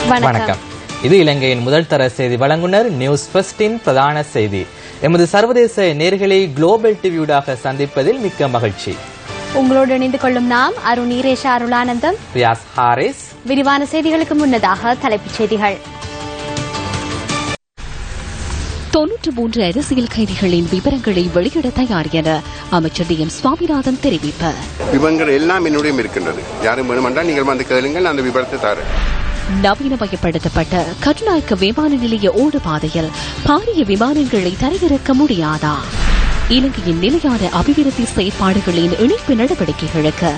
வணக்கம். இது இலங்கையின் முதல் தர செய்தி வழங்குனர் நியூஸ் ஃபர்ஸ்டின் பிரதான செய்தி. எமது சர்வதேச நேர்களை குளோபல் டிவியூடாக சந்திப்பதில் மிக்க மகிழ்ச்சி. உங்களோடு இணைந்து கொள்ளும் நாம் அருணீரேஷ அருளானந்தம், ரியாஸ் ஹாரிஸ். விரிவான செய்திகளுக்கு முன்னதாக தலைப்புச் செய்திகள். 93 அரசியல் கைதிகளின் விவரங்களை வெளியிட தயார் என அமைச்சர் டி.எம். சுவாமிநாதன் தெரிவிப்பார். விவரங்கள் எல்லாம் என்னுடைய இருக்கின்றது. யாரும் வேணுமென்றால் நீங்கள் வந்து கேளுங்கள், அந்த விவரத்தை தாரு. நவீனமயப்படுத்தப்பட்ட கட்டுநாயக்க விமான நிலைய ஓடுபாதையில் பாரிய விமானங்களை தரையிறக்க முடியாதா? இலங்கையின் நிலையான அபிவிருத்தி செயற்பாடுகளின் இணைப்பு நடவடிக்கைகளுக்கு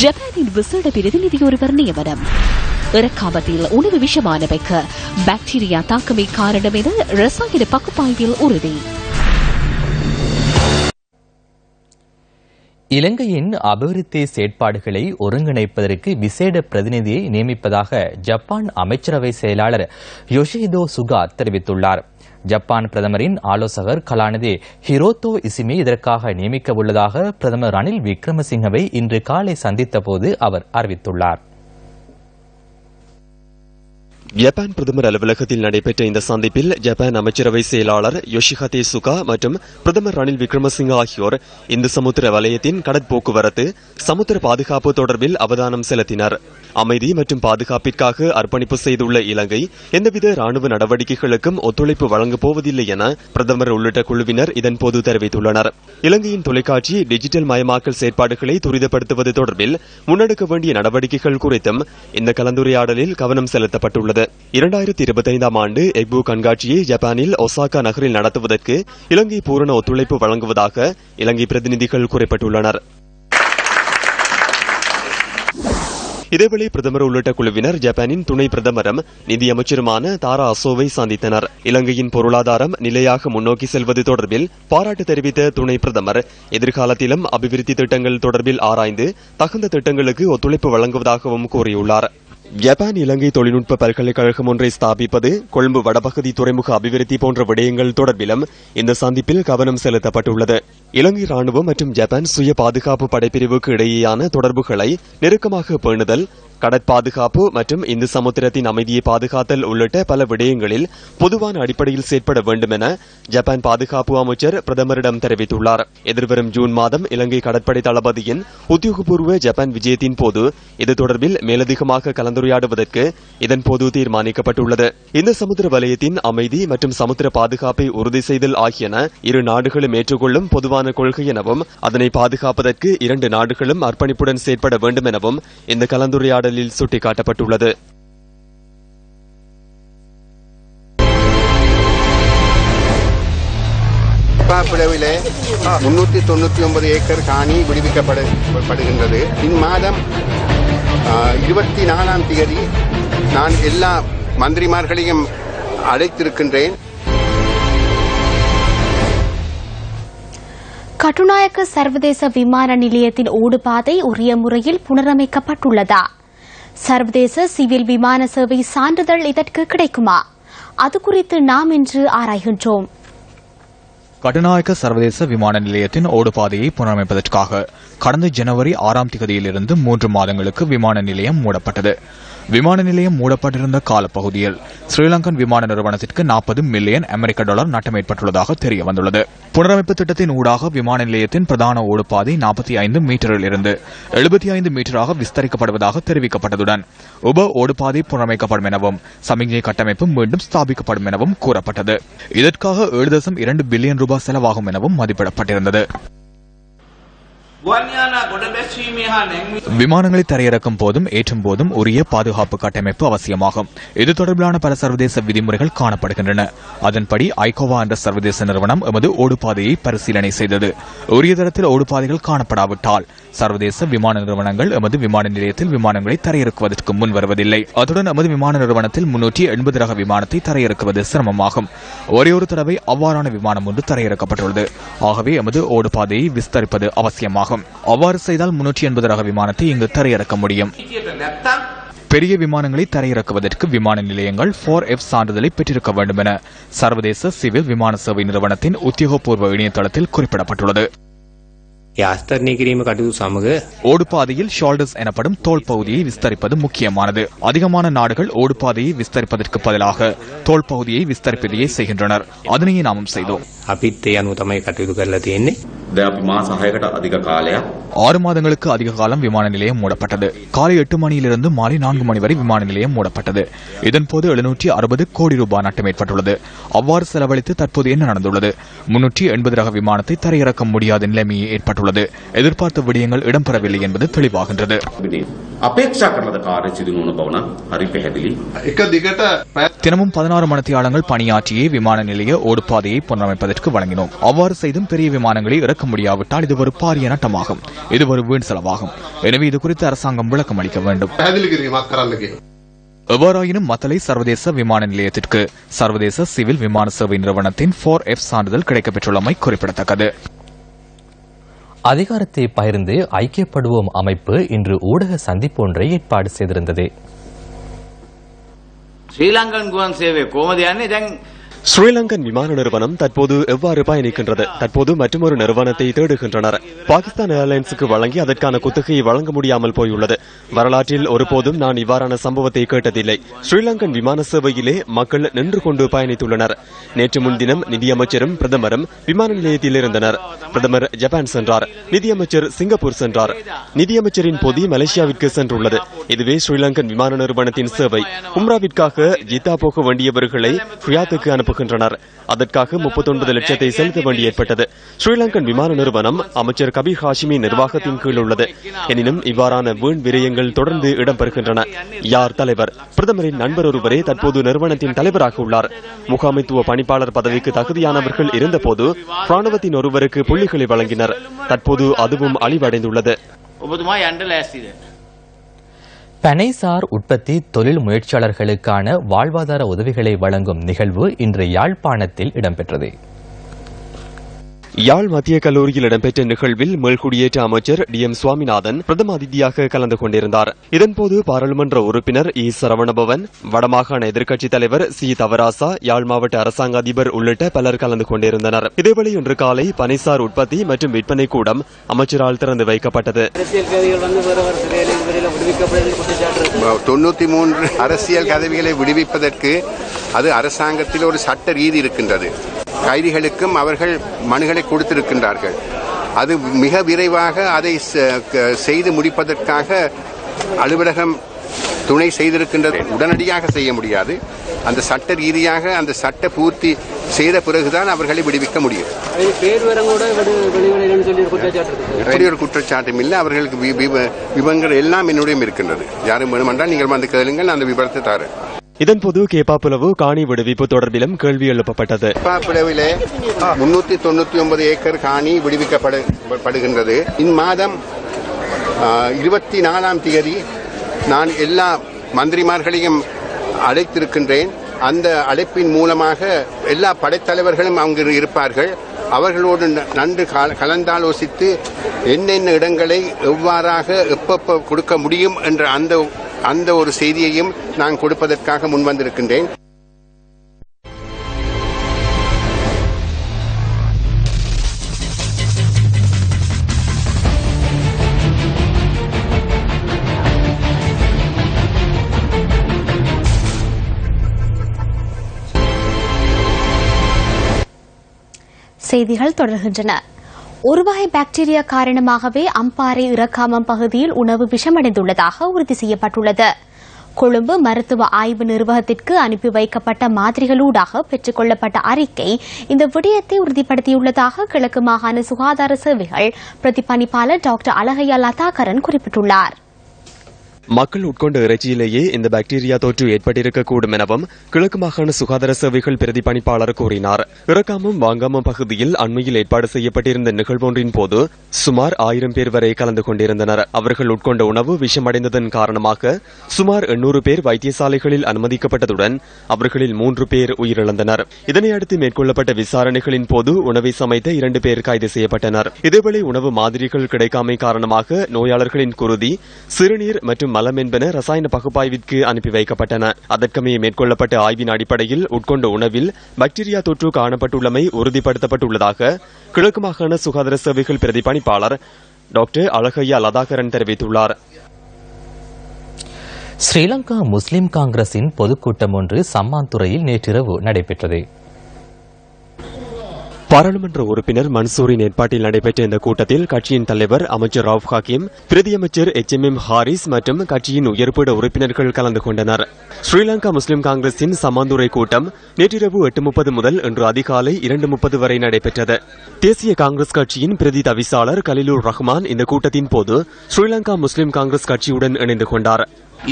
ஜப்பானின் விசேட பிரதிநிதி ஒருவர் நியமனம். இறக்காமத்தில் உணவு விஷமானவைக்கு பாக்டீரியா தாக்கமே காரணம் என ரசாயன பகுப்பாய்வில் உறுதி. இலங்கையின் அபிவிருத்தி செயற்பாடுகளை ஒருங்கிணைப்பதற்கு விசேட பிரதிநிதியை நியமிப்பதாக ஜப்பான் அமைச்சரவை செயலாளர் யோஷிஹிதோ சுகா தெரிவித்துள்ளார். ஜப்பான் பிரதமரின் ஆலோசகர் கலாநிதி ஹிரோட்டோ இசிமி இதற்காக நியமிக்க உள்ளதாக பிரதமர் ரணில் விக்ரமசிங்கவை இன்று காலை சந்தித்த போது அவர் அறிவித்துள்ளார். ஜப்பான் பிரதமர் அலுவலகத்தில் நடைபெற்ற இந்த சந்திப்பில் ஜப்பான் அமைச்சரவை செயலாளர் யோஷிஹதே சுகா மற்றும் பிரதமர் ரணில் விக்ரமசிங்க ஆகியோர் இந்து சமுத்திர வலயத்தின் கடற்போக்குவரத்து, சமுத்திர பாதுகாப்பு தொடர்பில் அவதானம் செலுத்தினர். அமைதி மற்றும் பாதுகாப்பிற்காக அர்ப்பணிப்பு செய்துள்ள இலங்கை எந்தவித ராணுவ நடவடிக்கைகளுக்கும் ஒத்துழைப்பு வழங்கப் போவதில்லை என பிரதமர் உள்ளிட்ட குழுவினர் இதன்போது தெரிவித்துள்ளனர். இலங்கையின் தொலைக்காட்சி டிஜிட்டல் மயமாக்கல் செயற்பாடுகளை துரிதப்படுத்துவது தொடர்பில் முன்னெடுக்க வேண்டிய நடவடிக்கைகள் குறித்தும் இந்த கலந்துரையாடலில் கவனம் செலுத்தப்பட்டுள்ளது. 2025 ஆண்டு எக்போ கண்காட்சியை ஜப்பானில் ஒசாகா நகரில் நடத்துவதற்கு இலங்கை பூரண ஒத்துழைப்பு வழங்குவதாக இலங்கை பிரதிநிதிகள் குறிப்பிட்டுள்ளனர். இதேவேளை பிரதமர் உள்ளிட்ட குழுவினர் ஜப்பானின் துணை பிரதமரும் நிதியமைச்சருமான தாரா அசோவை சந்தித்தனர். இலங்கையின் பொருளாதாரம் நிலையாக முன்னோக்கி செல்வது தொடர்பில் பாராட்டு தெரிவித்த துணை பிரதமர் எதிர்காலத்திலும் அபிவிருத்தி திட்டங்கள் தொடர்பில் ஆராய்ந்து தகுந்த திட்டங்களுக்கு ஒத்துழைப்பு வழங்குவதாகவும் கூறியுள்ளார். ஜப்பான் இலங்கை தொழில்நுட்ப பல்கலைக்கழகம் ஒன்றை ஸ்தாபிப்பது, கொழும்பு வடபகுதி துறைமுக அபிவிருத்தி போன்ற விடயங்கள் தொடர்பிலும் இந்த சந்திப்பில் கவனம் செலுத்தப்பட்டுள்ளது. இலங்கை ராணுவம் மற்றும் ஜப்பான் சுய பாதுகாப்பு படைப்பிரிவுக்கு இடையேயான தொடர்புகளை நெருக்கமாக பேணுதல், கடற்பாதுகாப்பு மற்றும் இந்து சமுத்திரத்தின் அமைதியை பாதுகாத்தல் உள்ளிட்ட பல விடயங்களில் பொதுவான அடிப்படையில் செயற்பட வேண்டும் என ஜப்பான் பாதுகாப்பு அமைச்சர் பிரதமரிடம் தெரிவித்துள்ளார். எதிர்வரும் ஜூன் மாதம் இலங்கை கடற்படை தளபதியின் உத்தியோகபூர்வ ஜப்பான் விஜயத்தின் போது இது தொடர்பில் மேலதிகமாக கலந்துரையாடுவதற்கு இதன்போது தீர்மானிக்கப்பட்டுள்ளது. இந்த சமுத்திர வலயத்தின் அமைதி மற்றும் சமுத்திர பாதுகாப்பை உறுதி செய்தல் ஆகியன இரு நாடுகளும் ஏற்றுக்கொள்ளும் பொதுவான கொள்கை எனவும் அதனை பாதுகாப்பதற்கு இரண்டு நாடுகளும் அர்ப்பணிப்புடன் செயற்பட வேண்டும் எனவும் இந்த கலந்துரையாடல் சுட்டிக்காட்டப்பட்டுள்ளது. பிளவிலே 399 ஏக்கர் காணி விடுவிக்கப்படுகின்றது. இம்மாதம் 24ஆம் தேதி நான் எல்லா மந்திரிமார்களையும் அழைத்திருக்கின்றேன். கட்டுநாயக்க சர்வதேச விமான நிலையத்தின் ஓடுபாதை உரிய முறையில் புனரமைக்கப்பட்டுள்ளதா? சர்வதேச சிவில் விமான சேவை சான்றிதழ் இதற்கு கிடைக்குமா? அது குறித்து நாம் இன்று ஆராய்கின்றோம். கட்டுநாயக்க சர்வதேச விமான நிலையத்தின் ஓடுபாதையை புனரமைப்பதற்காக கடந்த ஜனவரி 6ஆம் தேதியிலிருந்து 3 மாதங்களுக்கு விமான நிலையம் மூடப்பட்டது. விமான நிலையம் மூடப்பட்டிருந்த காலப்பகுதியில் ஸ்ரீலங்கன் விமான நிறுவனத்திற்கு $40 மில்லியன் நட்டம் ஏற்பட்டுள்ளதாக தெரிய வந்துள்ளது. புனரமைப்பு திட்டத்தின் ஊடாக விமான நிலையத்தின் பிரதான ஓடுபாதை 45 மீட்டரில் இருந்து 75 மீட்டராக விஸ்தரிக்கப்படுவதாக தெரிவிக்கப்பட்டதுடன் உப ஓடுபாதை புனரமைக்கப்படும் எனவும் சமிக்ஞை கட்டமைப்பு மீண்டும் ஸ்தாபிக்கப்படும் எனவும் கூறப்பட்டது. இதற்காக $7.2 பில்லியன் செலவாகும் எனவும் மதிப்பிடப்பட்டிருந்தது. விமானங்களை தரையிறக்கும் போதும் ஏற்றும் போதும் உரிய பாதுகாப்பு கட்டமைப்பு அவசியமாகும். இது தொடர்பிலான பல சர்வதேச விதிமுறைகள் காணப்படுகின்றன. அதன்படி ஐகோவா என்ற சர்வதேச நிறுவனம் எமது ஓடுபாதையை பரிசீலனை செய்தது. உரிய தரத்தில் ஓடுபாதைகள் காணப்படாவிட்டால் சர்வதேச விமான நிறுவனங்கள் எமது விமான நிலையத்தில் விமானங்களை தரையிறக்குவதற்கு முன் வருவதில்லை. அத்துடன் எமது விமான நிறுவனத்தில் 380 ரக விமானத்தை தரையிறக்குவது சிரமமாகும். ஒரே ஒரு தடவை அவ்வாறான விமானம் ஒன்று தரையிறக்கப்பட்டுள்ளது. ஆகவே எமது ஓடுபாதையை விஸ்தரிப்பது அவசியமாகும். அவ்வாறு செய்தால் 380 ரக விமானத்தை இங்கு தரையிறக்க முடியும். பெரிய விமானங்களை தரையிறக்குவதற்கு விமான நிலையங்கள் 4F சான்றிதழை பெற்றிருக்க வேண்டும் என சர்வதேச சிவில் விமான சேவை நிறுவனத்தின் உத்தியோகபூர்வ இணையதளத்தில் குறிப்பிடப்பட்டுள்ளது. ஓடுபாதையில் ஷோல்டர்ஸ் எனப்படும் தோள் பகுதியை விஸ்தரிப்பது முக்கியமானது. அதிகமான நாடுகள் ஓடுபாதையை விஸ்தரிப்பதற்கு பதிலாக தோள் பகுதியை விஸ்தரிப்பதையே செய்கின்றனர். அதனையே நாமும் செய்தோம். 6 மாதங்களுக்கு அதிக காலம் விமான நிலையம் மூடப்பட்டது. காலை 8 மணியிலிருந்து மாலை 4 மணி வரை விமான நிலையம் மூடப்பட்டது. இதன்போது 760 கோடி ரூபாய் நட்டம் ஏற்பட்டுள்ளது. அவ்வாறு செலவழித்து தற்போது என்ன நடந்துள்ளது? 380 ரக விமானத்தை தரையிறக்க முடியாத நிலைமை ஏற்பட்டுள்ளது. எதிர்பார்த்த விடயங்கள் இடம்பெறவில்லை என்பது தெளிவாகின்றது. தினமும் 16 மணித்தியாலங்கள் பணியாற்றியே விமான நிலைய ஓடுபாதையை புனரமைப்பதற்கு வழங்கினோம். அவ்வாறு செய்தும் பெரிய விமானங்களை இறக்க முடியாவிட்டால் இது ஒரு பாரிய நட்டமாகும். இது ஒரு வீண் செலவாகும். எனவே இது குறித்து அரசாங்கம் விளக்கம் அளிக்க வேண்டும். எவ்வாறாயினும் மத்தளை சர்வதேச விமான நிலையத்திற்கு சர்வதேச சிவில் விமான சேவை நிறுவனத்தின் 4F சான்றிதழ் கிடைக்கப்பெற்றுள்ளமை குறிப்பிடத்தக்கது. அதிகாரத்தை பகிர்ந்து ஐக்கியப்படுவோம் அமைப்பு இன்று ஊடக சந்திப்பு ஒன்றை ஏற்பாடு செய்திருந்தது. ஸ்ரீலங்கன் விமான நிறுவனம் தற்போது எவ்வாறு பயணிக்கின்றது? தற்போது மற்றொரு நிறுவனத்தை தேடுகின்றனர். பாகிஸ்தான் ஏர்லைன்ஸுக்கு வழங்கி அதற்கான குத்தகையை வழங்க முடியாமல் போயுள்ளது. வரலாற்றில் ஒருபோதும் நான் இவ்வாறான சம்பவத்தை கேட்டதில்லை. ஸ்ரீலங்கன் விமான சேவையிலே மக்கள் நின்று கொண்டு பயணித்துள்ளனர். நேற்று முன்தினம் நிதியமைச்சரும் பிரதமரும் விமான நிலையத்தில் இருந்தனர். பிரதமர் ஜப்பான் சென்றார். நிதியமைச்சர் சிங்கப்பூர் சென்றார். நிதியமைச்சரின் பொதி மலேசியாவிற்கு சென்றுள்ளது. இதுவே ஸ்ரீலங்கன் விமான நிறுவனத்தின் சேவை. உம்ராவிற்காக ஜித்தா போக வேண்டியவர்களை ரியாத்துக்கு அனுப்புகின்றனர். அதற்காக 39 லட்சத்தை செலுத்த வேண்டி ஏற்பட்டது. ஸ்ரீலங்கன் விமான நிறுவனம் அமைச்சர் கபீர் ஹாஷிமி நிர்வாகத்தின் கீழ் உள்ளது. எனினும் இவ்வாறான வீண் விரயங்கள் தொடர்ந்து இடம்பெறுகின்றன. யார் தலைவர்? பிரதமரின் நண்பர் ஒருவரே தற்போது நிறுவனத்தின் தலைவராக உள்ளார். முகாமைத்துவ பணிப்பாளர் பதவிக்கு தகுதியானவர்கள் இருந்தபோது ராணுவத்தின் ஒருவருக்கு புள்ளிகளை வழங்கினர். தற்போது அதுவும் அழிவடைந்துள்ளது. பனைசார் உற்பத்தி தொழில் முயற்சியாளர்களுக்கான வாழ்வாதார உதவிகளை வழங்கும் நிகழ்வு இன்று யாழ்ப்பாணத்தில் இடம்பெற்றது. யாழ் மத்திய கல்லூரியில் இடம்பெற்ற நிகழ்வில் மேல்குடியேற்ற அமைச்சர் DM சுவாமிநாதன் பிரதம அதிதியாக கலந்து கொண்டிருந்தார். இதன்போது பாராளுமன்ற உறுப்பினர் E சரவணபவன், வடமாகாண எதிர்க்கட்சித் தலைவர் C தவராசா, யாழ் மாவட்ட அரசாங்க அதிபர் உள்ளிட்ட பலர் கலந்து கொண்டிருந்தனர். இதேவேளை இன்று காலை பனைசார் உற்பத்தி மற்றும் விற்பனை கூடம் அமைச்சரால் திறந்து வைக்கப்பட்டது. 93 அரசியல் கைதிகளை விடுவிப்பதற்கு அது அரசாங்கத்தில் ஒரு சட்ட ரீதி இருக்கின்றது. கைதிகளுக்கும் அவர்கள் மனுகளை கொடுத்திருக்கின்றார்கள். அது மிக விரைவாக அதை செய்து முடிப்பதற்காக அலுவலகம் துணை செய்திருக்கின்றது. உடனடியாக செய்ய முடியாது. அந்த சட்ட ரீதியாக அந்த சட்ட பூர்த்தி செய்த பிறகுதான் அவர்களை விடுவிக்க முடியும். ஒரு குற்றச்சாட்டும் இல்லை. அவர்களுக்கு விவரங்கள் எல்லாம் என்னுடைய இருக்கின்றது. யாரும் வேணுமென்றால் நீங்கள் வந்து கேளுங்கள், அந்த விவரத்தை தரேன். இதன்போது கேப்பாப்புலவு காணி விடுவிப்பு தொடர்பிலும் கேள்வி எழுப்பப்பட்டது. கேப்பாப்புலவிலே 399 ஏக்கர் காணி விடுவிக்கப்படுகின்றது. இம்மாதம் 24ஆம் தேதி நான் எல்லா மந்திரிமார்களையும் அழைத்திருக்கின்றேன். அந்த அழைப்பின் மூலமாக எல்லா படைத்தலைவர்களும் அங்கு இருப்பார்கள். அவர்களோடு நன்கு கலந்தாலோசித்து என்னென்ன இடங்களை எவ்வாறாக எப்ப கொடுக்க முடியும் என்ற அந்த ஒரு செய்தியையும் நான் கொடுப்பதற்காக முன்வந்திருக்கின்றேன். செய்திகள் தொடர்கின்றன. ஒருவகை பாக்டீரியா காரணமாகவே அம்பாறை இறக்காமம் பகுதியில் உணவு விஷமடைந்துள்ளதாக உறுதி செய்யப்பட்டுள்ளது. கொழும்பு மருத்துவ ஆய்வு நிர்வாகத்திற்கு அனுப்பி வைக்கப்பட்ட மாதிரிகளூடாக பெற்றுக் கொள்ளப்பட்ட அறிக்கை இந்த விடயத்தை உறுதிப்படுத்தியுள்ளதாக கிழக்கு மாகாண சுகாதார சேவைகள் பிரதிபலிப்பாளர் டாக்டர் அழகையா லதாகரன் குறிப்பிட்டுள்ளார். மக்கள் உட்கொண்ட இறைச்சியிலேயே இந்த பாக்டீரியா தொற்று ஏற்பட்டிருக்கக்கூடும் எனவும் கிழக்கு மாகாண சுகாதார சேவைகள் பிரதிபலிப்பாளர் கூறினார். இறக்காமம் வாங்காமம் பகுதியில் அண்மையில் ஏற்பாடு செய்யப்பட்டிருந்த நிகழ்வொன்றின் போது சுமார் 1000 பேர் வரை கலந்து கொண்டிருந்தனர். அவர்கள் உட்கொண்ட உணவு விஷமடைந்ததன் காரணமாக சுமார் 800 பேர் வைத்தியசாலைகளில் அனுமதிக்கப்பட்டதுடன் அவர்களில் 3 பேர் உயிரிழந்தனர். இதனையடுத்து மேற்கொள்ளப்பட்ட விசாரணைகளின் போது உணவை சமைத்த 2 பேர் கைது செய்யப்பட்டனர். இதேவேளை உணவு மாதிரிகள் கிடைக்காமை காரணமாக நோயாளர்களின் குருதி, சிறுநீர் மற்றும் மலம் என்பன ரசாயன பகுப்பாய்விற்கு அனுப்பி வைக்கப்பட்டன. அதற்கமே மேற்கொள்ளப்பட்ட ஆய்வின் அடிப்படையில் உட்கொண்ட உணவில் பாக்டீரியா தொற்று காணப்பட்டுள்ளமை உறுதிப்படுத்தப்பட்டுள்ளதாக கிழக்கு மாகாண சுகாதார சேவைகள் பிரதிபலிப்பாளர் டாக்டர் அழகையா லதாகரன் தெரிவித்துள்ளார். ஸ்ரீலங்கா முஸ்லிம் காங்கிரசின் பொதுக்கூட்டம் ஒன்று சம்மாந்துறையில் நேற்றிரவு நடைபெற்றது. பாராளுமன்ற உறுப்பினர் மன்சூரின் ஏற்பாட்டில் நடைபெற்ற இந்த கூட்டத்தில் கட்சியின் தலைவர் அமைச்சர் ரவுப் ஹக்கீம், பிரதியமைச்சர் HMM ஹாரிஸ் மற்றும் கட்சியின் உயர்பீட உறுப்பினர்கள் கலந்து கொண்டனர். ஸ்ரீலங்கா முஸ்லிம் காங்கிரசின் சம்மாந்துறை கூட்டம் நேற்றிரவு 8:30 முதல் இன்று அதிகாலை 2:30 வரை நடைபெற்றது. தேசிய காங்கிரஸ் கட்சியின் பிரதி தவிசாளர் கலிலுர் ரஹ்மான் இந்த கூட்டத்தின் போது ஸ்ரீலங்கா முஸ்லிம் காங்கிரஸ் கட்சியுடன் இணைந்து கொண்டார்.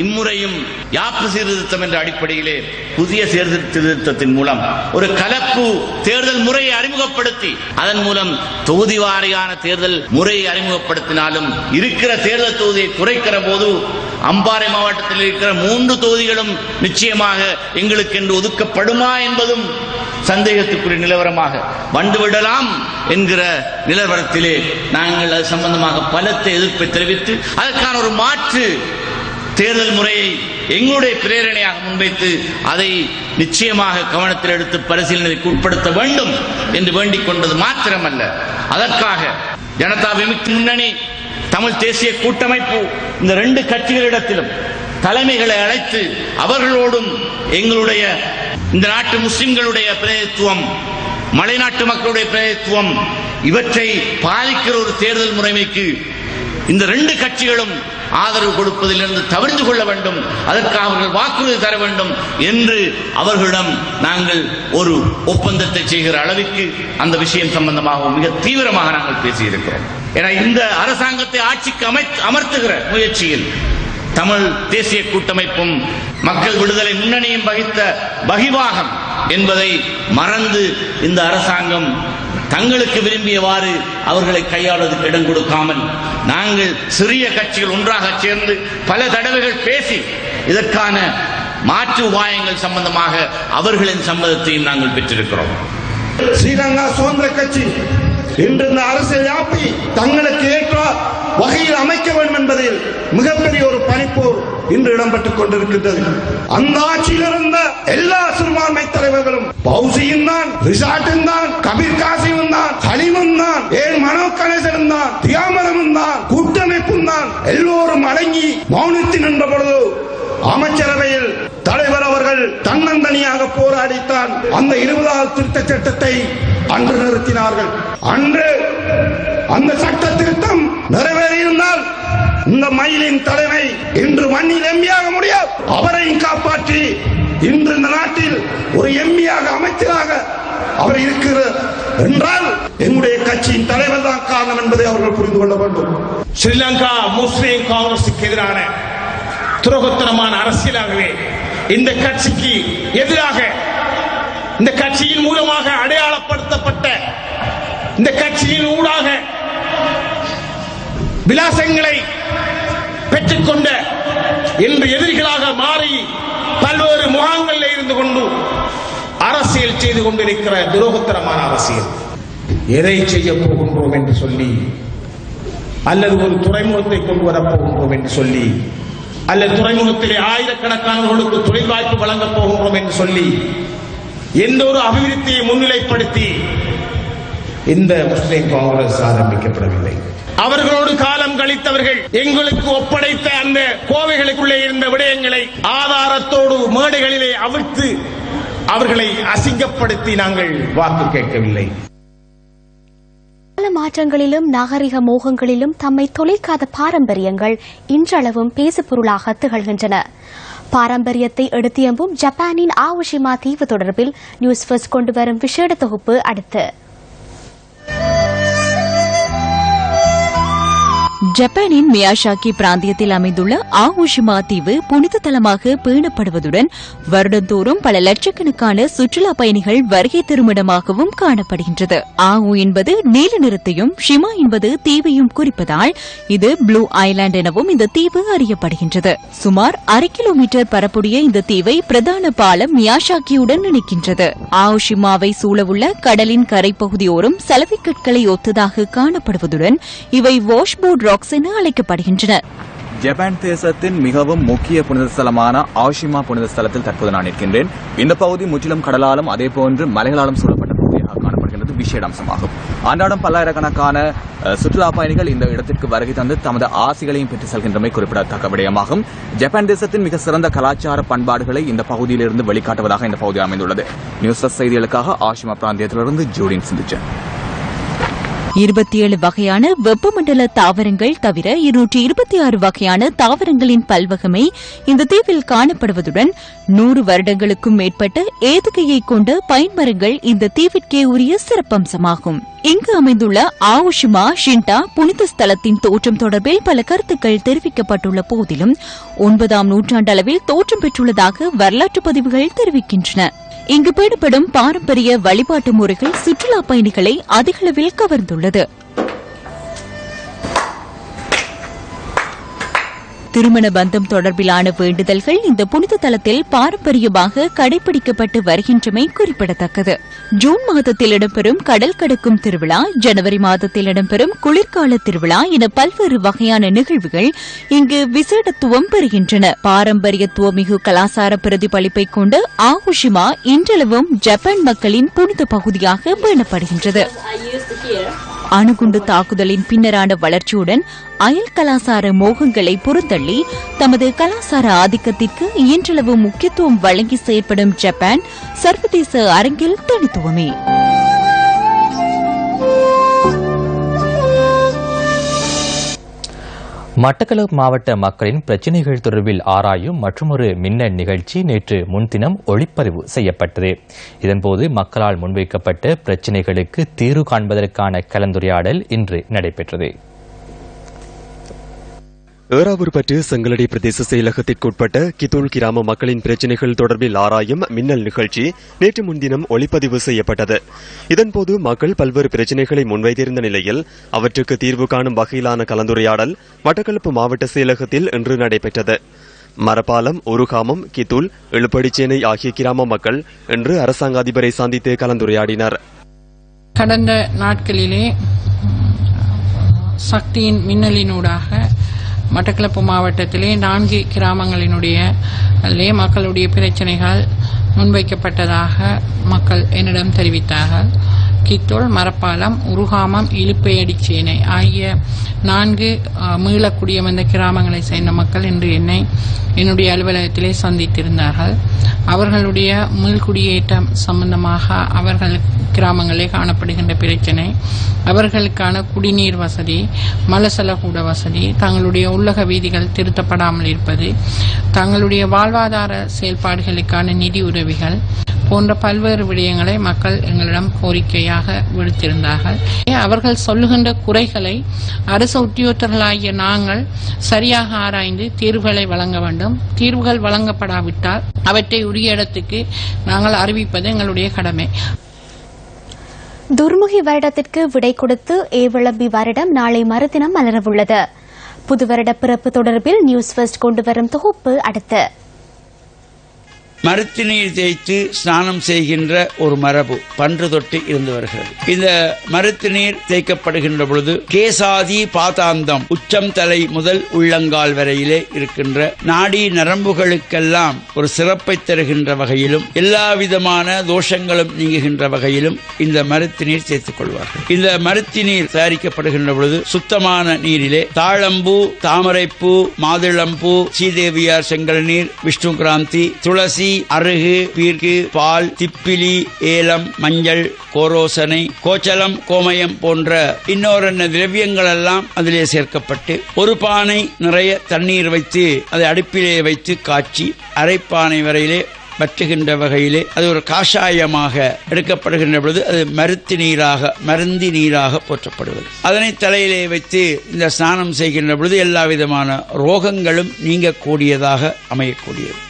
இம்முறையும் யாப்பு சீர்திருத்தம் என்ற அடிப்படையிலே புதிய சீர்திருத்தத்தின் மூலம் ஒரு கலப்பு தேர்தல் முறையை அறிமுகப்படுத்தி அதன் மூலம் தொகுதி வாரியான தேர்தல் முறையை அறிமுகப்படுத்தினாலும் இருக்கிற தேர்தல் தொகுதியை குறைக்கிற போது அம்பாறை மாவட்டத்தில் இருக்கிற 3 தொகுதிகளும் நிச்சயமாக எங்களுக்கு என்று ஒதுக்கப்படுமா என்பதும் சந்தேகத்துக்குரிய நிலவரமாக வந்துவிடலாம் என்கிற நிலவரத்திலே நாங்கள் அது சம்பந்தமாக பலத்த எதிர்ப்பை தெரிவித்து அதற்கான ஒரு மாற்று தேர்தல் முறையை எங்களுடைய பிரேரணையாக முன்வைத்து அதை நிச்சயமாக கவனத்தில் எடுத்து பரிசீலனைக்கு உட்படுத்த வேண்டும் என்று வேண்டிக் கொண்டது மாத்திரமல்ல, அதற்காக ஜனதா விமுக்தி முன்னணி, தமிழ் தேசிய கூட்டமைப்பு இந்த 2 கட்சிகளிடத்திலும் தலைமைகளை அழைத்து அவர்களோடும் எங்களுடைய இந்த நாட்டு முஸ்லிம்களுடைய பிரதித்துவம், மலைநாட்டு மக்களுடைய பிரதித்துவம் இவற்றை பாதிக்கிற ஒரு தேர்தல் முறைமைக்கு இந்த 2 கட்சிகளும் ஆதரவு கொடுப்பதிலிருந்து தவிர்த்து கொள்ள வேண்டும், அதற்கு அவர்கள் வாக்குறுதி தர வேண்டும் என்று அவர்களிடம் நாங்கள் ஒரு ஒப்பந்தத்தை செய்கிற அளவிற்கு அந்த விஷயம் சம்பந்தமாக மிக தீவிரமாக நாங்கள் பேசியிருக்கிறோம். என இந்த அரசாங்கத்தை ஆட்சிக்கு அமர்த்துகிற முயற்சியில் தமிழ் தேசிய கூட்டமைப்பும் மக்கள் விடுதலை முன்னணியும் வகித்த பகிவாகம் என்பதை மறந்து இந்த அரசாங்கம் தங்களுக்கு விரும்பியவாறு அவர்களை கையாளுவதற்கு இடம் கொடுக்காமல் நாங்கள் சிறிய கட்சிகள் ஒன்றாக சேர்ந்து பல தடவைகள் பேசி இதற்கான மாற்று உபாயங்கள் சம்பந்தமாக அவர்களின் சம்மதத்தையும் நாங்கள் பெற்றிருக்கிறோம். ஸ்ரீலங்கா சுதந்திர கட்சி இன்று இந்த அரசியல் யாப்பை தங்களுக்கு ஏற்ற வகையில் அமைக்க வேண்டும் என்பதில் மிகப்பெரிய ஒரு பணிப்போர் இன்று இடம்பெற்றுக் கொண்டிருக்கின்றது. அந்த ஆட்சியில் இருந்த எல்லா சிறுபான்மை தலைவர்களும் பௌசியும் தான், ரிஷாட்டும் தான், கபீர் காசிமும் தான், ஹலீமும் தான், ஏன் மனோ கணேசனும் தான், தியாமரமும் தான், கூட்டமைப்பும் தான், எல்லோரும் அடங்கி மௌனத்தில் நின்ற பொழுது அமைச்சரவையில் தலைவர் அவர்கள் தன்னந்தனியாக போராடித்தான் அந்த 20வது திருத்த சட்டத்தை அன்று நிறுத்தினார்கள். அன்று அந்த சட்ட திருத்தம் நிறைவேறியிருந்தால் இந்த மயிலின் தலைமை இன்று மண்ணில் எம்பியாக முடியாது. அவரையும் காப்பாற்றி இன்று இந்த நாட்டில் ஒரு எம்பியாக அமைச்சராக அவர் இருக்கிறார் என்றால் எங்களுடைய கட்சியின் தலைவர் தான் காரணம் என்பதை அவர்கள் புரிந்து கொள்ள வேண்டும். ஸ்ரீலங்கா முஸ்லிம் காங்கிரசுக்கு எதிரான துரோகத்தனமான அரசியலாகவே இந்த கட்சிக்கு எதிராக இந்த கட்சியின் மூலமாக அடையாளப்படுத்தப்பட்ட இந்த கட்சியின் ஊடாக விலாசங்களை பெற்றுக்கொண்ட இன்று எதிரிகளாக மாறி பல்வேறு முகாம்களில் இருந்து கொண்டு அரசியல் செய்து கொண்டிருக்கிற துரோகத்தனமான அரசியல் எதை செய்ய போகின்றோம் என்று சொல்லி, அல்லது ஒரு துறைமுகத்தை கொண்டு வரப்போகின்றோம் என்று சொல்லி, அல்லது துறைமுகத்திலே ஆயிரக்கணக்கானவர்களுக்கு தொழில் வாய்ப்பு வழங்கப் போகின்றோம் என்று சொல்லி எந்த ஒரு அபிவிருத்தியை முன்னிலைப்படுத்தி இந்த முஸ்லிம் காங்கிரஸ் ஆரம்பிக்கப்படவில்லை. அவர்களோடு காலம் கழித்தவர்கள் எங்களுக்கு ஒப்படைத்த அந்த கோவைகளுக்குள்ளே இருந்த விடயங்களை ஆதாரத்தோடு மேடைகளிலே அவிழ்த்து அவர்களை அசிங்கப்படுத்தி நாங்கள் வாக்கு கேட்கவில்லை. பல மாற்றங்களிலும் நாகரிக மோகங்களிலும் தம்மை தொலைக்காத பாரம்பரியங்கள் இன்றளவும் பேசுபொருளாக திகழ்கின்றன. பாரம்பரியத்தை எடுத்தியம்பும் ஜப்பானின் ஆவுஷிமா தீவு தொடர்பில் நியூஸ் ஃபர்ஸ்ட் கொண்டு வரும் விசேட தொகுப்பு அடுத்து. ஜப்பானின் மியாஷாக்கி பிராந்தியத்தில் அமைந்துள்ள ஆவுஷிமா தீவு புனித தலமாக பேணப்படுவதுடன் வருடந்தோறும் பல லட்சக்கணக்கான சுற்றுலா பயணிகள் வருகை தருமிடமாகவும் காணப்படுகின்றது. ஆவு என்பது நீல நிறத்தையும் ஷிமா என்பது தீவையும் குறிப்பதால் இது ப்ளூ ஐலாண்ட் எனவும் இந்த தீவு அறியப்படுகின்றது. சுமார் 1/2 கிலோமீட்டர் பரப்புடைய இந்த தீவை பிரதான பாலம் மியாஷாக்கியுடன் இணைக்கின்றது. ஆவுஷிமாவை சூழவுள்ள கடலின் கரைப்பகுதியோரும் சலவைக்கற்களை ஒத்ததாக காணப்படுவதுடன் இவை வாஷ்போர்ட் ராக்ஸ் என அழைக்கப்படுகின்றன. ஜப்பான் தேசத்தின் மிகவும் முக்கிய புனித ஸ்தலமான ஆஷிமா புனித ஸ்தலத்தில் தற்போது நான் இருக்கின்றேன். இந்த பகுதி முற்றிலும் கடலாலும் அதேபோன்று மலைகளாலும் சூழப்பட்ட பகுதியாக காணப்படுகின்றது. விசேட அம்சமாகும். அன்றாடம் பல்லாயிரக்கணக்கான சுற்றுலா பயணிகள் இந்த இடத்திற்கு வருகை தந்து தமது ஆசைகளையும் பெற்று செல்கின்றமை குறிப்பிடத்தக்க விடயமாகும். ஜப்பான் தேசத்தின் மிக சிறந்த கலாச்சார பண்பாடுகளை இந்த பகுதியிலிருந்து வெளிக்காட்டுவதாக இந்த பகுதி அமைந்துள்ளது. நியூஸ் செய்திகளுக்காக ஆஷிமா பிராந்தியத்திலிருந்து ஜூடின் சிந்திச்சேன். 27 வகையான வெப்பமண்டல தாவரங்கள் தவிர 226 வகையான தாவரங்களின் பல்வகமை இந்த தீவில் காணப்படுவதுடன் 100 வருடங்களுக்கும் மேற்பட்ட ஏதுகையை கொண்ட பைன்மரங்கள் இந்த தீவிற்கே உரிய சிறப்பம்சமாகும். இங்கு அமைந்துள்ள ஆவுஷிமா ஷின்டா புனித ஸ்தலத்தின் தோற்றம் தொடர்பில் பல கருத்துக்கள் தெரிவிக்கப்பட்டுள்ள போதிலும் 9ஆம் நூற்றாண்டளவில் தோற்றம் பெற்றுள்ளதாக வரலாற்று பதிவுகள் தெரிவிக்கின்றன. இங்கு பேணப்படும் பாரம்பரிய வழிபாட்டு முறைகள் சுற்றுலா பயணிகளை அதிகளவில் கவர்ந்துள்ளது. திருமண பந்தம் தொடர்பிலான வேண்டுதல்கள் இந்த புனித தலத்தில் பாரம்பரியமாக கடைபிடிக்கப்பட்டு வருகின்றமை குறிப்பிடத்தக்கது. ஜூன் மாதத்தில் இடம்பெறும் கடல் கடக்கும் திருவிழா, ஜனவரி மாதத்தில் இடம்பெறும் குளிர்கால திருவிழா என பல்வேறு வகையான நிகழ்வுகள் இங்கு விசேடத்துவம் பெறுகின்றன. பாரம்பரியத்துவமிகு கலாசார பிரதிபலிப்பை கொண்ட ஆவுஷிமா இன்றளவும் ஜப்பான் மக்களின் புனித பகுதியாக பேணப்படுகின்றது. அணுகுண்டு தாக்குதலின் பின்னரான வளர்ச்சியுடன் அயல் கலாசார மோகங்களை புறந்தள்ளி தமது கலாசார ஆதிக்கத்திற்கு இயன்றளவு முக்கியத்துவம் வழங்கி செயற்படும் ஜப்பான் சர்வதேச அரங்கில் தனித்துவமே. மட்டக்களப்பு மாவட்ட மக்களின் பிரச்சினைகள் தொடர்பில் ஆராயும் மற்றொரு மின்னல் நிகழ்ச்சி நேற்று முன்தினம் ஒளிப்பதிவு செய்யப்பட்டது. இதன்போது மக்களால் முன்வைக்கப்பட்ட பிரச்சினைகளுக்கு தீர்வு காண்பதற்கான கலந்துரையாடல் இன்று நடைபெற்றது. ஏறாவூர்பற்று செங்கலடி பிரதேச செயலகத்திற்குட்பட்ட கித்துள் கிராம மக்களின் பிரச்சினைகள் தொடர்பில் ஆராயும் மின்னல் நிகழ்ச்சி நேற்று முன்தினம் ஒளிப்பதிவு செய்யப்பட்டது. இதன்போது மக்கள் பல்வேறு பிரச்சினைகளை முன்வைத்திருந்த நிலையில் அவற்றுக்கு தீர்வு காணும் வகையிலான கலந்துரையாடல் மட்டக்களப்பு மாவட்ட செயலகத்தில் இன்று நடைபெற்றது. மரப்பாலம், உருகாமம், கித்துள், எழுப்படிச்சேனை ஆகிய கிராம மக்கள் இன்று அரசாங்க அதிபரை சந்தித்து கலந்துரையாடினர். கடந்த நாட்களிலே சக்தியின் மின்னலினூடாக மட்டக்களப்பு மாவட்டத்திலே 4 கிராமங்களினுடைய மக்களுடைய பிரச்சனைகள் முன்வைக்கப்பட்டதாக மக்கள் என்னிடம் தெரிவித்தார்கள். கித்தூள், மரப்பாலம், உருகாமம், இலுப்பையடிச்சேனை ஆகிய 4 மீளக்குடியமர்ந்த கிராமங்களை சேர்ந்த மக்கள் இன்று என்னுடைய அலுவலகத்திலே சந்தித்திருந்தார்கள். அவர்களுடைய மீள்குடியேற்றம் சம்பந்தமாக அவர்கள் கிராமங்களிலே காணப்படுகின்ற பிரச்சனை, அவர்களுக்கான குடிநீர் வசதி, மலசலகூட வசதி, தங்களுடைய உள்ளக வீதிகள் திருத்தப்படாமல் இருப்பது, தங்களுடைய வாழ்வாதார செயல்பாடுகளுக்கான நிதி உதவிகள் போன்ற பல்வேறு விடயங்களை மக்கள் எங்களிடம் கோரிக்கையாக விடுத்திருந்தார்கள். அவர்கள் சொல்லுகின்ற குறைகளை அரசு உத்தியோகத்தர்களாகிய நாங்கள் சரியாக ஆராய்ந்து தீர்வுகளை வழங்க வேண்டும். தீர்வுகள் வழங்கப்படாவிட்டால் அவற்றை உரிய இடத்துக்கு நாங்கள் அறிவிப்பது எங்களுடைய கடமை. துர்முகி வருடத்திற்கு விடை கொடுத்து ஏவிளம்பி வருடம் நாளை மறுதினம் மலரவுள்ளது. புது வருட பிறப்பு தொடர்பில் நியூஸ் ஃபர்ஸ்ட் கொண்டு வரும் தொகுப்பு அடுத்து. மருத்து நீர் தேய்த்து ஸ்நானம் செய்கின்ற ஒரு மரபு பன்று தொட்டு இருந்து வருகிறது. இந்த மருத்து நீர் தேய்க்கப்படுகின்ற பொழுது கேசாதி பாதாந்தம், உச்சம் தலை முதல் உள்ளங்கால் வரையிலே இருக்கின்ற நாடி நரம்புகளுக்கெல்லாம் ஒரு சிறப்பை தருகின்ற வகையிலும் எல்லா விதமான தோஷங்களும் நீங்குகின்ற வகையிலும் இந்த மருத்து நீர் சேர்த்துக் கொள்வார்கள். இந்த மருத்து நீர் தயாரிக்கப்படுகின்ற பொழுது சுத்தமான நீரிலே தாழம்பூ, தாமரைப்பூ, மாதுளம்பூ, சீதேவியார் செங்கல் நீர், விஷ்ணு கிராந்தி, துளசி, அருகு, பீர்க்கு, பால், திப்பிலி, ஏலம், மஞ்சள், கோரோசனை, கோச்சலம், கோமயம் போன்ற இன்னொரு திரவியங்கள் எல்லாம் அதிலே சேர்க்கப்பட்டு ஒரு பானை நிறைய தண்ணீர் வைத்து அதை அடுப்பிலே வைத்து காய்ச்சி அரைப்பானை வரையிலே வற்றுகின்ற வகையிலே அது ஒரு காஷாயமாக எடுக்கப்படுகின்ற பொழுது அது மருந்தி நீராக போற்றப்படுவது. அதனை தலையிலே வைத்து இந்த ஸ்நானம் செய்கின்ற பொழுது எல்லா விதமான ரோகங்களும் நீங்கக்கூடியதாக அமையக்கூடியது.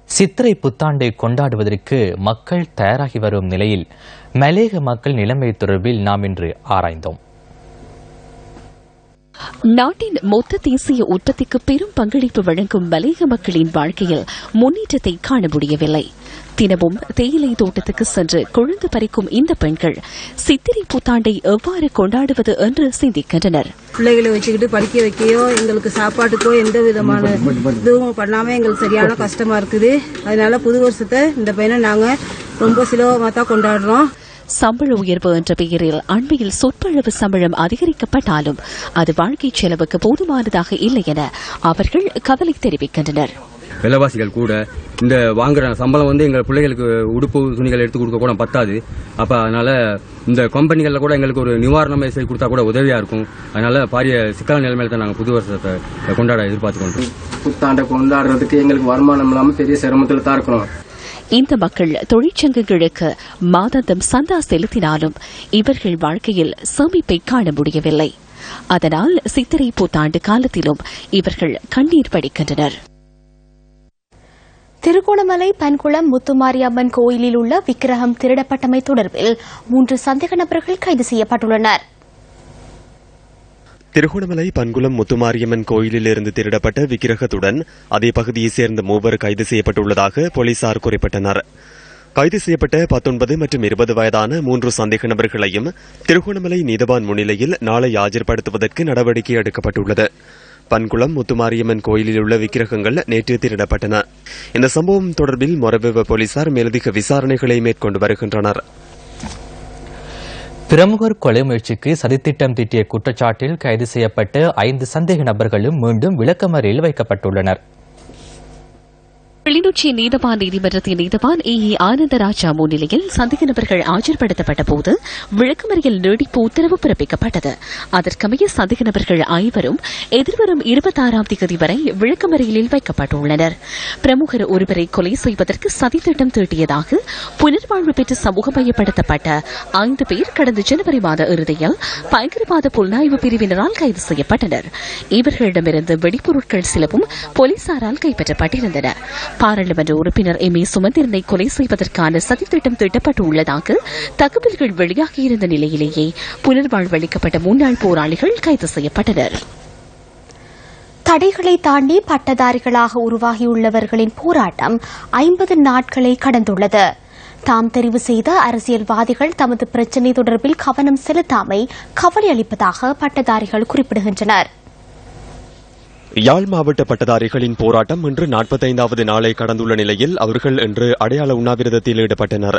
சித்திரை புத்தாண்டை கொண்டாடுவதற்கு மக்கள் தயாராகி வரும் நிலையில் மலேக மக்கள் நிலைமை தொடர்பில் நாம் இன்று ஆராய்ந்தோம். நாட்டின் மொத்த தேசிய உற்பத்திக்கு பெரும் பங்களிப்பு வழங்கும் மலையக மக்களின் வாழ்க்கையில் முன்னேற்றத்தை காண முடியவில்லை. தினமும் தேயிலை தோட்டத்துக்கு சென்று கொழுந்து பறிக்கும் இந்த பெண்கள் சித்திரை புத்தாண்டை எவ்வாறு கொண்டாடுவது என்று சிந்திக்கின்றனர். பிள்ளைகளை வச்சுக்கிட்டு படிக்க வைக்கையோ எங்களுக்கு சாப்பாட்டுக்கோ எந்த விதமான இதுவும் பண்ணாம எங்களுக்கு சரியான கஷ்டமா இருக்குது. அதனால புது வருஷத்தை இந்த பையனை நாங்க ரொம்ப சுலபமா தான் கொண்டாடுறோம். சம்பள உயர்வு என்ற பெயரில் அண்மையில் சொற்பளவு சம்பளம் அதிகரிக்கப்பட்டாலும் அது வாழ்க்கை செலவுக்கு போதுமானதாக இல்லை என அவர்கள் கவலை தெரிவிக்கின்றனர். விலைவாசிகள் கூட இந்த வாங்குற சம்பளம் எங்கள் பிள்ளைகளுக்கு உடுப்பு துணிகள் எடுத்து கொடுக்க கூட பத்தாது. அப்ப அதனால இந்த கம்பெனிகள்ல கூட எங்களுக்கு ஒரு நிவாரணம் செய்து கொடுத்தா கூட உதவியா இருக்கும். அதனால பாரிய சிக்கலான நிலைமையில தான் நாங்கள் புது வருஷத்தை கொண்டாட எதிர்பார்த்துக்கொண்டோம். புத்தாண்டை கொண்டாடுறதுக்கு எங்களுக்கு வருமானம் இல்லாம பெரிய சிரமத்தில் தான் இருக்கிறோம். இந்த மக்கள் தொழிற்சங்கங்களுக்கு மாதாந்தம் சந்தா செலுத்தினாலும் இவர்கள் வாழ்க்கையில் சேமிப்பை காண முடியவில்லை. அதனால் சித்திரை புத்தாண்டு காலத்திலும் இவர்கள் கண்ணீர் வடிக்கின்றனர். திருகோணமலை பன்குளம் முத்துமாரியம்மன் கோயிலில் உள்ள விக்கிரகம் திருடப்பட்டமை தொடர்பில் 3 சந்தேக நபர்கள் கைது செய்யப்பட்டுள்ளனர். திருகோணமலை பன்குளம் முத்துமாரியம்மன் கோயிலில் இருந்து திருடப்பட்ட விக்கிரகத்துடன் அதே பகுதியைச் சேர்ந்த 3 கைது செய்யப்பட்டுள்ளதாக போலீசார் குறிப்பிட்டனர். கைது செய்யப்பட்ட 19 மற்றும் 20 வயதான 3 சந்தேக நபர்களையும் திருகோணமலை நீதவான் முன்னிலையில் நாளை ஆஜர்படுத்துவதற்கு நடவடிக்கை எடுக்கப்பட்டுள்ளது. பன்குளம் முத்துமாரியம்மன் கோயிலில் உள்ள விக்கிரகங்கள் நேற்று திருடப்பட்டன. இந்த சம்பவம் தொடர்பில் மொரவெவ போலீசார் மேலதிக விசாரணைகளை மேற்கொண்டு வருகின்றனர். பிரமுகர் கொலை முயற்சிக்கு சதித்திட்டம் தீட்டிய குற்றச்சாட்டில் கைது செய்யப்பட்ட 5 சந்தேக நபர்களும் மீண்டும் விளக்கமறியலில் வைக்கப்பட்டுள்ளனர். கிளிநொச்சி நீதவான் நீதிமன்றத்தின் நீதவான் ஏ ஆனந்தராஜா முன்னிலையில் சந்தேக நபர்கள் ஆஜர்படுத்தப்பட்ட போது விளக்கமறியல் நீடிப்பு உத்தரவு பிறப்பிக்கப்பட்டது. அதற்கமைய சந்தேக நபர்கள் 5 எதிர்வரும் 26ஆம் தேதி வரை விளக்கமறியலில் வைக்கப்பட்டுள்ளனர். பிரமுகர் ஒருவரை கொலை செய்வதற்கு சதித்திட்டம் தீட்டியதாக புனர்வாழ்வு பெற்று சமூகமயப்படுத்தப்பட்ட 5 பேர் கடந்த ஜனவரி மாத இறுதியில் பயங்கரவாத புலனாய்வு பிரிவினரால் கைது செய்யப்பட்டனர். இவர்களிடமிருந்து வெடிப்பொருட்கள் சிலவும் போலீசாரால் கைப்பற்றப்பட்டிருந்தன. பாராளுமன்ற உறுப்பினர் எம் ஏ சுமந்திரனை கொலை செய்வதற்கான சதித்திட்டம் தீட்டப்பட்டுள்ளதாக தகவல்கள் வெளியாகியிருந்த நிலையிலேயே புனர்வாழ்வளிக்கப்பட்ட முன்னாள் போராளிகள் கைது செய்யப்பட்டனர். தடைகளை தாண்டி பட்டதாரிகளாக உருவாகியுள்ளவர்களின் போராட்டம் 50 நாட்களை கடந்துள்ளது. தாம் தெரிவு செய்த அரசியல்வாதிகள் தமது பிரச்சினை தொடர்பில் கவனம் செலுத்தாமை கவலை அளிப்பதாக பட்டதாரிகள் குறிப்பிடுகின்றனர். யாழ் மாவட்ட பட்டதாரிகளின் போராட்டம் இன்று 45வது நாளை கடந்துள்ள நிலையில் அவர்கள் இன்று அடையாள உண்ணாவிரதத்தில் ஈடுபட்டனர்.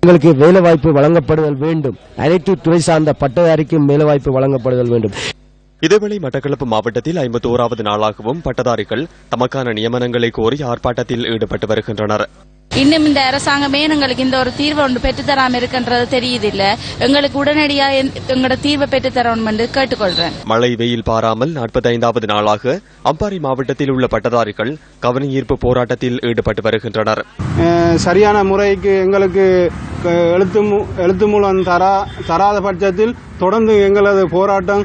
எங்களுக்கு வேலைவாய்ப்பு வழங்கப்படுதல் வேண்டும். அனைத்து துறை சார்ந்த பட்டதாரிக்கும் வேலைவாய்ப்பு வழங்கப்படுதல் வேண்டும். இதேவேளை மட்டக்களப்பு மாவட்டத்தில் 51வது நாளாகவும் பட்டதாரிகள் தமக்கான நியமனங்களை கோரி ஆர்ப்பாட்டத்தில் ஈடுபட்டு வருகின்றனர். இன்னும் இந்த அரசாங்கமே எங்களுக்கு இந்த ஒரு தீர்வு ஒன்று பெற்றுத்தராம இருக்கின்றது தெரியுது இல்ல. எங்களுக்கு உடனடியாக எங்களோட தீர்வை பெற்றுத்தரணும் என்று கேட்டுக்கொள்றேன். மழை வெயில் பாராமல் 45வது நாளாக அம்பாறை மாவட்டத்தில் உள்ள பட்டதாரிகள் கவனஈர்ப்பு போராட்டத்தில் ஈடுபட்டு வருகின்றனர். சரியான முறைக்கு எங்களுக்கு எழுத்து மூலம் தராத பட்சத்தில் தொடர்ந்து எங்களது போராட்டம்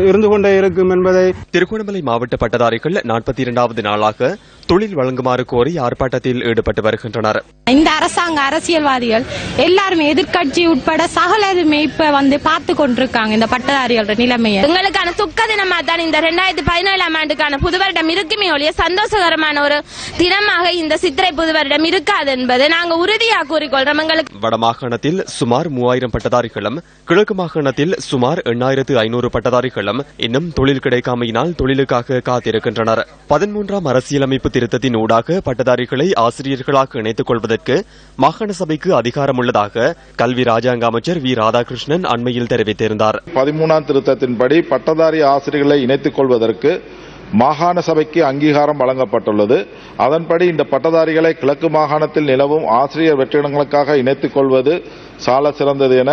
இருந்து கொண்டே இருக்கும் என்பதை திருகோணமலை மாவட்ட பட்டதாரிகள் 42வது நாளாக தொழில் வழங்குமாறு கோரி ஆர்ப்பாட்டத்தில் ஈடுபட்டு வருகின்றனர். இந்த அரசாங்க அரசியல்வாதிகள் எல்லாருமே எதிர்கட்சி உட்பட சகலருமே இப்ப பார்த்து கொண்டிருக்காங்க இந்த பட்டதாரிகளோட நிலைமையை. எங்களுக்கான துக்க தினமா தான் இந்த 2017ஆம் ஆண்டுக்கான புது வருடம் இருக்குமே ஒழிய சந்தோஷகரமான ஒரு தினமாக இந்த சித்திரை புது வருடம் இருக்காது என்பது நாங்க உறுதியாக கூறிக்கொள்றோம். எங்களுக்கு வடமாகாணத்தில் சுமார் 3000 பட்டதாரிகளும் கிழக்கு மாகாணத்தில் சுமார் 8500 பட்டதாரிகளும் இன்னும் தொழில் கிடைக்காமையினால் தொழிலுக்காக காத்திருக்கின்றனர். 13ஆம் அரசியலமைப்பு திருத்தத்தின் ஊடாக பட்டதாரிகளை ஆசிரியர்களாக இணைத்துக் கொள்வதற்கு மாகாண சபைக்கு அதிகாரம் உள்ளதாக கல்வி ராஜாங்க அமைச்சர் வி ராதாகிருஷ்ணன் அண்மையில் தெரிவித்திருந்தார். 13ஆம் திருத்தத்தின்படி பட்டதாரி ஆசிரியர்களை இணைத்துக் கொள்வதற்கு மாகாண சபைக்கு அங்கீகாரம் வழங்கப்பட்டுள்ளது. அதன்படி இந்த பட்டதாரிகளை கிழக்கு மாகாணத்தில் நிலவும் ஆசிரியர் வெற்றிடங்களுக்காக இணைத்துக் கொள்வது சால சிறந்தது என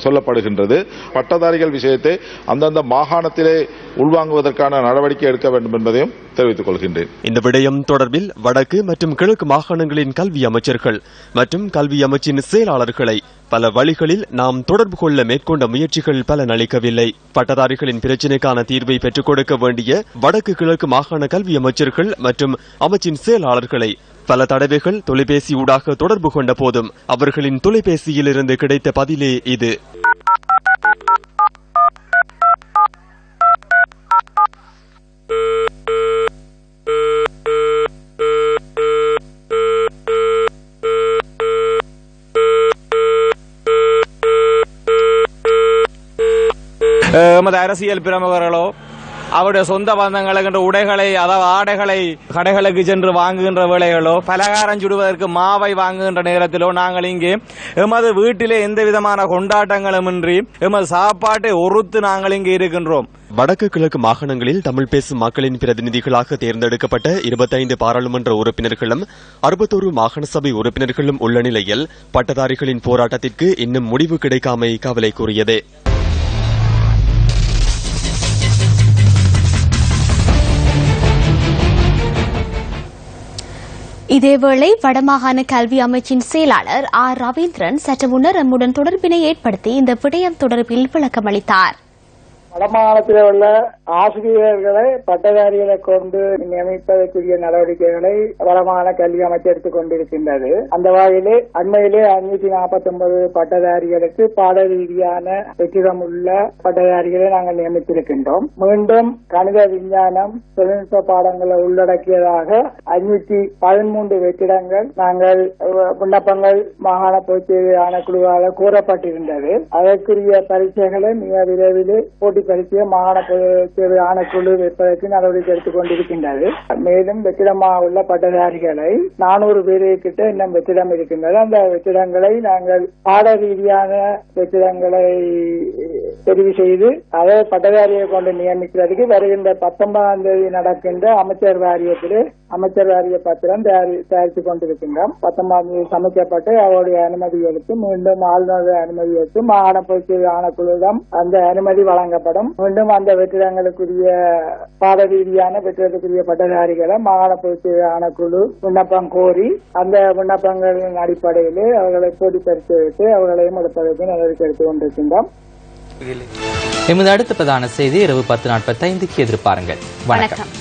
சொல்லப்படுகின்றது. பட்டதாரிகள் விஷயத்தை அந்தந்த மாகாணத்திலே உள்வாங்குவதற்கான நடவடிக்கை எடுக்க வேண்டும் என்பதையும் தெரிவித்துக் கொள்கின்றேன். இந்த விடயம் தொடர்பில் வடக்கு மற்றும் கிழக்கு மாகாணங்களின் கல்வி அமைச்சர்கள் மற்றும் கல்வி அமைச்சின் செயலாளர்களை பல வழிகளில் நாம் தொடர்பு கொள்ள மேற்கொண்ட முயற்சிகள் பலனளிக்கவில்லை. பட்டதாரிகளின் பிரச்சினைக்கான தீர்வை பெற்றுக் கொடுக்க வேண்டிய வடக்கு கிழக்கு மாகாண கல்வி அமைச்சர்கள் மற்றும் அமைச்சின் செயலாளர்களை பல தடவைகள் தொலைபேசி ஊடாக தொடர்பு கொண்ட போதும் அவர்களின் தொலைபேசியிலிருந்து கிடைத்த பதிலே இது. எமது அரசியல் பிரமுகர்களோ அவருடைய சொந்த பந்தங்களுக்கு உடைகளை அதாவது ஆடைகளை கடைகளுக்கு சென்று வாங்குகின்ற வேளைகளோ பலகாரம் சுடுவதற்கு மாவை வாங்குகின்ற நேரத்திலோ நாங்கள் இங்கே எமது வீட்டிலே எந்த விதமான கொண்டாட்டங்களும் இன்றி எமது சாப்பாட்டை ஒருத்து நாங்கள் இங்கே இருக்கின்றோம். வடக்கு கிழக்கு மாகாணங்களில் தமிழ் பேசும் மக்களின் பிரதிநிதிகளாக தேர்ந்தெடுக்கப்பட்ட 25 பாராளுமன்ற உறுப்பினர்களும் 61 மாகாண சபை உறுப்பினர்களும் உள்ள நிலையில் பட்டதாரிகளின் போராட்டத்திற்கு இன்னும் முடிவு கிடைக்காமை கவலைக்குரியது. இதேவேளை வடமாகாண கல்வி அமைச்சின் செயலாளர் ஆர் ரவீந்திரன் சற்று முன்னர் நம்முடன் தொடர்பினை ஏற்படுத்தி இந்த விடயம் தொடர்பில் விளக்கமளித்தார். வடமாகாணத்தில் உள்ள ஆசிரியர்களை பட்டதாரிகளை கொண்டு நியமிப்பதற்குரிய நடவடிக்கைகளை வடமாகாண கல்வி அமைச்சு எடுத்துக் கொண்டிருக்கின்றது. அந்த வகையிலே அண்மையிலே 549 பட்டதாரிகளுக்கு பாட ரீதியான வெற்றிடம் உள்ள பட்டதாரிகளை நாங்கள் நியமித்திருக்கின்றோம். மீண்டும் கணித விஞ்ஞானம் தொழில்நுட்ப பாடங்களை உள்ளடக்கியதாக 513 வெற்றிடங்கள் நாங்கள் விண்ணப்பங்கள் மாகாண பொதுச்சேவை ஆணைக்குழுவாக கூறப்பட்டிருந்தது. அதற்குரிய பரீட்சைகளை மிக விரைவில் போட்டி பரீட்சையை மாகாண பொதுச்சேவை ஆணைக்குழு வைப்பதற்கு நடவடிக்கை எடுத்துக் கொண்டிருக்கின்றது. மேலும் வெற்றிடமாக உள்ள பட்டதாரிகளை 400 பேருக்கிட்ட இன்னும் வெற்றிடம் இருக்கின்றது. அந்த வெற்றிடங்களை நாங்கள் பாட ரீதியான வெற்றிடங்களை தெரிவு செய்து அதை பட்டதாரியை கொண்டு நியமிக்கிறதுக்கு வருகின்ற 19ஆம் தேதி நடக்கின்ற அமைச்சர் வாரியத்திலே அமைச்சர் வாரிய பத்திரம் தயாரித்துக் கொண்டிருக்கின்றோம். 19ஆம் தேதி சமைக்கப்பட்டு அவருடைய அனுமதி எடுத்து மீண்டும் ஆளுநருடைய அனுமதி எடுத்து மாகாண பொதுச்சேவை ஆணைக்குழுவிடம் அந்த அனுமதி வழங்கப்படும். மீண்டும் அந்த வெற்றிடங்களுக்குரிய பாட ரீதியான வெற்றிடத்துக்குரிய பட்டதாரிகளை மாகாண பொதுச்சேவை ஆணைக்குழு விண்ணப்பம் கோரி அந்த விண்ணப்பங்களின் அடிப்படையிலே அவர்களை போட்டி பரிசீலித்து அவர்களையும் எடுப்பதற்கு நடவடிக்கை எடுத்துக் கொண்டிருக்கின்றோம். எமது அடுத்த பிரதான செய்தி இரவு 10:45 எதிர்பாருங்கள். வணக்கம்.